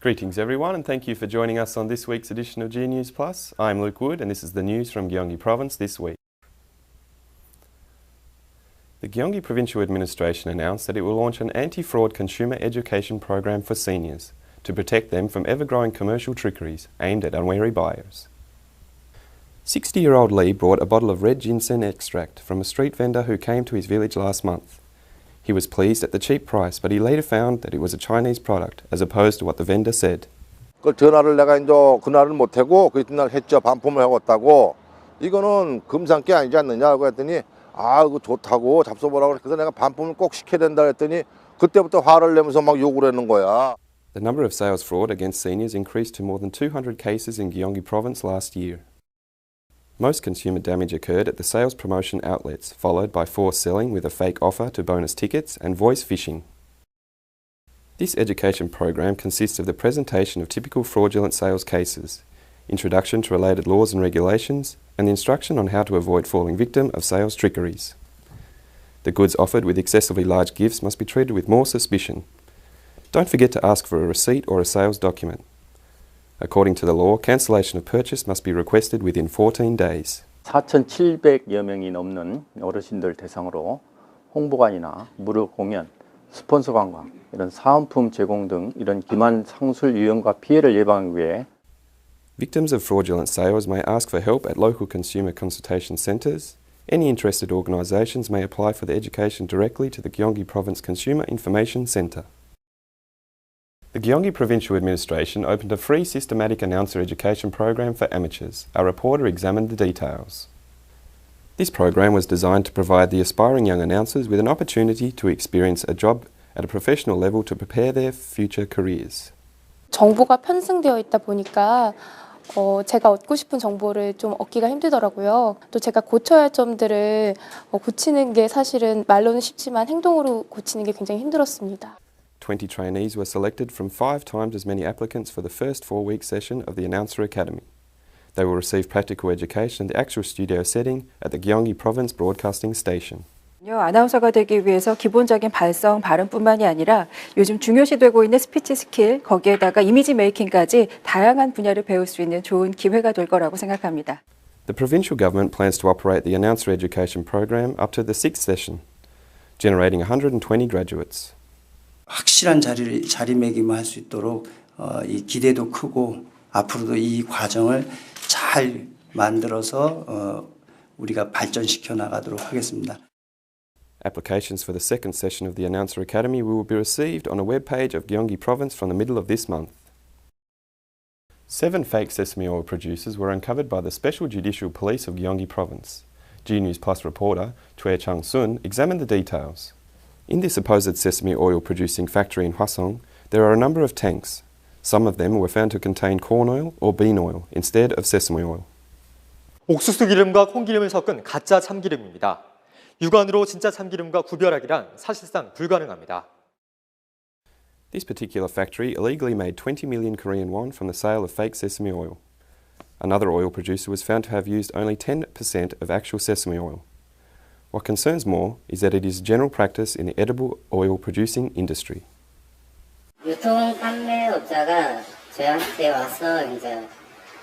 Greetings everyone, and thank you for joining us on this week's edition of G News Plus. I'm Luke Wood and this is the news from Gyeonggi Province this week. The Gyeonggi Provincial Administration announced that it will launch an anti-fraud consumer education program for seniors to protect them from ever-growing commercial trickeries aimed at unwary buyers. 60-year-old Lee bought a bottle of red ginseng extract from a street vendor who came to his village last month. He was pleased at the cheap price, but he later found that it was a Chinese product, as opposed to what the vendor said. 그 전화를 내가 이제 그날은 못 하고 그 이튿날 했죠. 반품을 해왔다고. 이거는 금상께 아니지 않느냐고 했더니 이거 좋다고 잡숴보라고 그래서 내가 반품을 꼭 시켜야 된다 했더니 그때부터 화를 내면서 막 욕을 하는 거야. The number of sales fraud against seniors increased to more than 200 cases in Gyeonggi Province last year. Most consumer damage occurred at the sales promotion outlets, followed by forced selling with a fake offer to bonus tickets and voice phishing. This education program consists of the presentation of typical fraudulent sales cases, introduction to related laws and regulations, and the instruction on how to avoid falling victim of sales trickeries. The goods offered with excessively large gifts must be treated with more suspicion. Don't forget to ask for a receipt or a sales document. According to the law, cancellation of purchase must be requested within 14 days. 4,700여 명이 넘는 어르신들 대상으로 홍보관이나 무료 공연, 스폰서 관광, 이런 사은품 제공 등 이런 기만 상술 유형과 피해를 예방하기 위해 Victims of fraudulent sales may ask for help at local consumer consultation centres. Any interested organisations may apply for the education directly to the Gyeonggi Province Consumer Information Centre. The Gyeonggi Provincial Administration opened a free systematic announcer education program for amateurs. Our reporter examined the details. This program was designed to provide the aspiring young announcers with an opportunity to experience a job at a professional level to prepare their future careers. 정보가 편승되어 있다 보니까 제가 얻고 싶은 정보를 좀 얻기가 힘들더라고요. 또 제가 고쳐야 할 점들을 고치는 게 사실은 말로는 쉽지만 행동으로 고치는 게 굉장히 힘들었습니다. 20 trainees were selected from 5 times as many applicants for the first 4-week session of the Announcer Academy. They will receive practical education in the actual studio setting at the Gyeonggi Province Broadcasting Station. 아나운서가 되기 위해서 기본적인 발성, 발음뿐만이 아니라 요즘 중요시되고 있는 스피치 스킬, 거기에다가 이미지 메이킹까지 다양한 분야를 배울 수 있는 좋은 기회가 될 거라고 생각합니다. The provincial government plans to operate the Announcer Education program up to the 6th session, generating 120 graduates. 확실한 자리매김을 할 수 있도록 이 기대도 크고 앞으로도 이 과정을 잘 만들어서 우리가 발전시켜 나가도록 하겠습니다. Applications for the second session of the Announcer Academy will be received on a web page of Gyeonggi Province from the middle of this month. 7 fake sesame oil producers were uncovered by the Special Judicial Police of Gyeonggi Province. G News Plus reporter Choi Chang-sun examined the details. In this supposed sesame oil producing factory in Hwasong, there are a number of tanks. Some of them were found to contain corn oil or bean oil instead of sesame oil. 옥수수 기름과 콩기름을 섞은 가짜 참기름입니다. 육안으로 진짜 참기름과 구별하기란 사실상 불가능합니다. This particular factory illegally made 20 million Korean won from the sale of fake sesame oil. Another oil producer was found to have used only 10% of actual sesame oil. What concerns more is that it is general practice in the edible oil producing industry. 유통 판매업자가 저희한테 와서 이제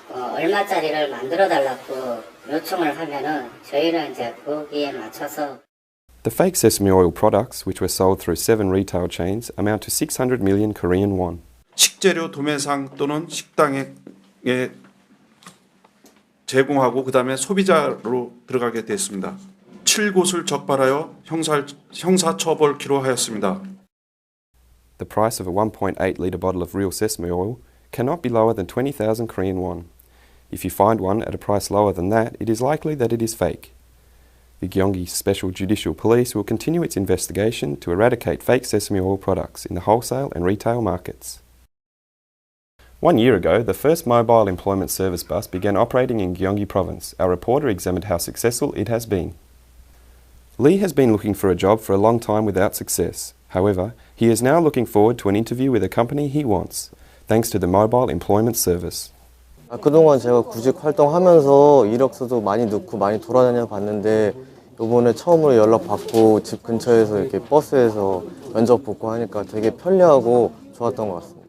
얼마짜리를 만들어 달라고 요청을 하면은 저희는 이제 거기에 맞춰서 The fake sesame oil products, which were sold through 7 retail chains, amount to 600 million Korean won. 식재료 도매상 또는 식당에 제공하고 그다음에 소비자로 들어가게 됐습니다. 7곳을 적발하여 형사처벌키로 하였습니다. The price of a 1.8-litre bottle of real sesame oil cannot be lower than 20,000 Korean won. If you find one at a price lower than that, it is likely that it is fake. The Gyeonggi Special Judicial Police will continue its investigation to eradicate fake sesame oil products in the wholesale and retail markets. 1 year ago, the first mobile employment service bus began operating in Gyeonggi Province. Our reporter examined how successful it has been. Lee has been looking for a job for a long time without success. However, he is now looking forward to an interview with a company he wants, thanks to the mobile employment service. 그동안 제가 구직 활동하면서 이력서도 많이 넣고 많이 돌아다녀 봤는데 이번에 처음으로 연락받고 집 근처에서 이렇게 버스에서 면접 보고 하니까 되게 편리하고 좋았던 것 같습니다.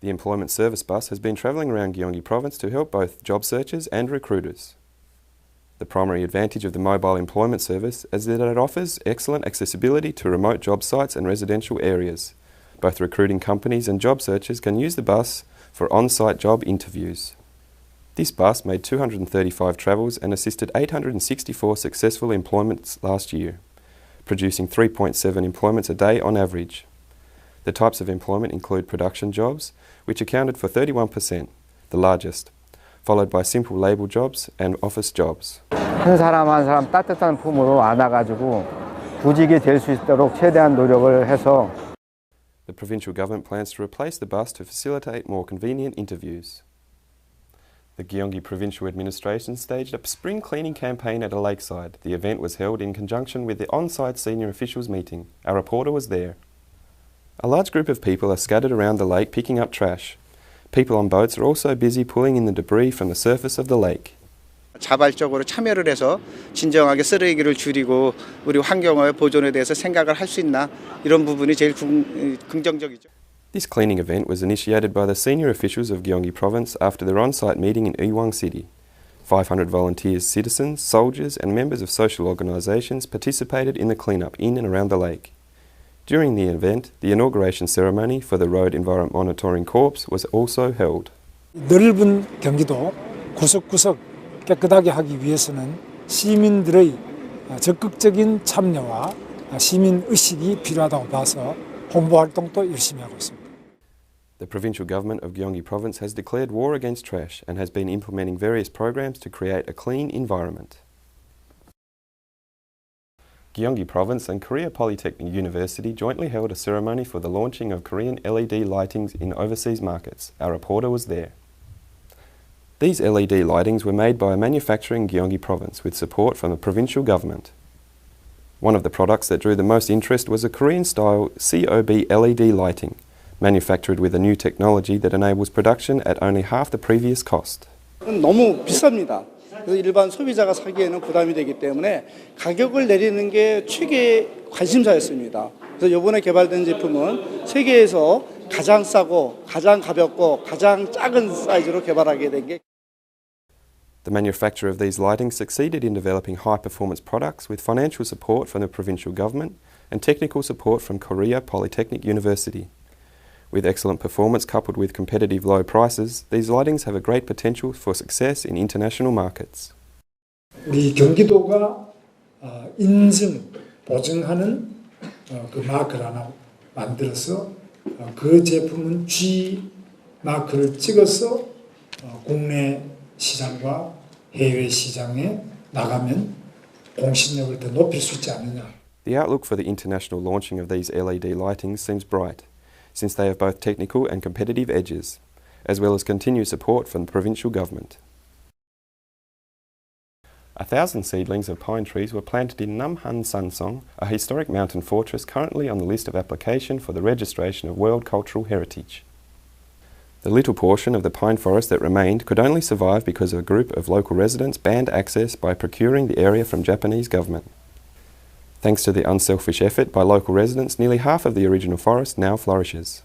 The employment service bus has been travelling around Gyeonggi Province to help both job searchers and recruiters. The primary advantage of the mobile employment service is that it offers excellent accessibility to remote job sites and residential areas. Both recruiting companies and job searchers can use the bus for on-site job interviews. This bus made 235 travels and assisted 864 successful employments last year, producing 3.7 employments a day on average. The types of employment include production jobs, which accounted for 31%, the largest, followed by simple label jobs and office jobs. 한 사람 한 사람 따뜻한 품으로 안아가지고 구직이 될 수 있도록 최대한 노력을 해서 The provincial government plans to replace the bus to facilitate more convenient interviews. The Gyeonggi Provincial Administration staged a spring cleaning campaign at a lakeside. The event was held in conjunction with the on-site senior officials meeting. Our reporter was there. A large group of people are scattered around the lake picking up trash. People on boats are also busy pulling in the debris from the surface of the lake. 자발적으로 참여를 해서 진정하게 쓰레기를 줄이고 우리 환경의 보존에 대해서 생각을 할 수 있나 이런 부분이 제일 긍정적이죠. This cleaning event was initiated by the senior officials of Gyeonggi Province after their on-site meeting in Uiwang City. 500 volunteers, citizens, soldiers and members of social organisations participated in the clean-up in and around the lake. During the event, the inauguration ceremony for the Road Environment Monitoring Corps was also held. 넓은 경기도 구석구석 깨끗하게 하기 위해서는 시민들의 적극적인 참여와 시민 의식이 필요하다고 봐서 홍보 활동도 열심히 하고 있습니다. The provincial government of Gyeonggi Province has declared war against trash and has been implementing various programs to create a clean environment. Gyeonggi Province and Korea Polytechnic University jointly held a ceremony for the launching of Korean LED lightings in overseas markets. Our reporter was there. These LED lightings were made by a manufacturer in Gyeonggi Province with support from the provincial government. One of the products that drew the most interest was a Korean-style COB LED lighting, manufactured with a new technology that enables production at only half the previous cost. 너무 비쌉니다. 그래서 일반 소비자가 사기에는 부담이 되기 때문에 가격을 내리는 게 최고의 관심사였습니다. 그래서 이번에 개발된 제품은 세계에서 가장 싸고 가장 가볍고 가장 작은 사이즈로 개발하게 된 게. The manufacture of these lightings succeeded in developing high-performance products with financial support from the provincial government and technical support from Korea Polytechnic University. With excellent performance coupled with competitive low prices, these lightings have a great potential for success in international markets. 우리 경기도가 인증, 보증하는 그 마크를 하나 만들어서 그 제품은 G 마크를 찍어서 국내 시장과 해외 시장에 나가면 공신력을 더 높일 수 있지 않느냐. The outlook for the international launching of these LED lightings seems bright, since they have both technical and competitive edges, as well as continued support from the provincial government. 1,000 seedlings of pine trees were planted in Namhan Sansong, a historic mountain fortress currently on the list of application for the registration of World Cultural Heritage. The little portion of the pine forest that remained could only survive because a group of local residents banned access by procuring the area from Japanese government. Thanks to the unselfish effort by local residents, nearly half of the original forest now flourishes.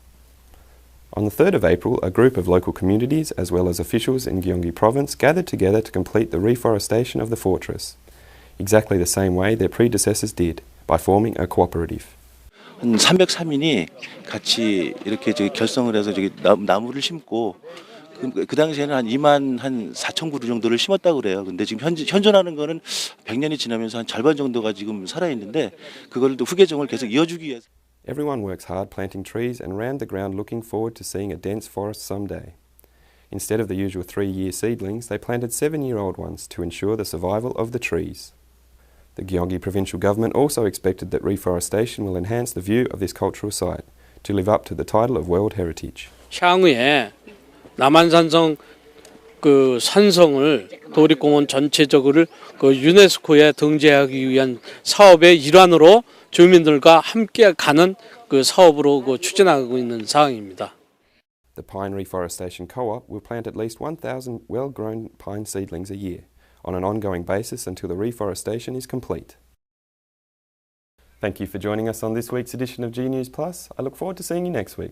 On the 3rd of April, a group of local communities, as well as officials in Gyeonggi Province, gathered together to complete the reforestation of the fortress, exactly the same way their predecessors did, by forming a cooperative. 한 303인이 같이 이렇게 결성을 해서 나무를 심고 그 당시에는 한 2만 한 4천 그루 정도를 심었다고 그래요. 근데 지금 현존하는 거는 100년이 지나면서 한 절반 정도가 지금 살아 있는데 그걸 또 후계종을 계속 이어주기 위해서. Everyone works hard planting trees and round the ground looking forward to seeing a dense forest someday. Instead of the usual 3-year seedlings, they planted 7-year-old ones to ensure the survival of the trees. The Gyeonggi provincial government also expected that reforestation will enhance the view of this cultural site to live up to the title of World Heritage. 향후에 남한산성 그 산성을 도립공원 전체적으로 그 유네스코에 등재하기 위한 사업의 일환으로 주민들과 함께 가는 그 사업으로 그 추진하고 있는 상황입니다. The Pine Reforestation Co-op will plant at least 1,000 well-grown pine seedlings a year, on an ongoing basis until the reforestation is complete. Thank you for joining us on this week's edition of G News Plus. I look forward to seeing you next week.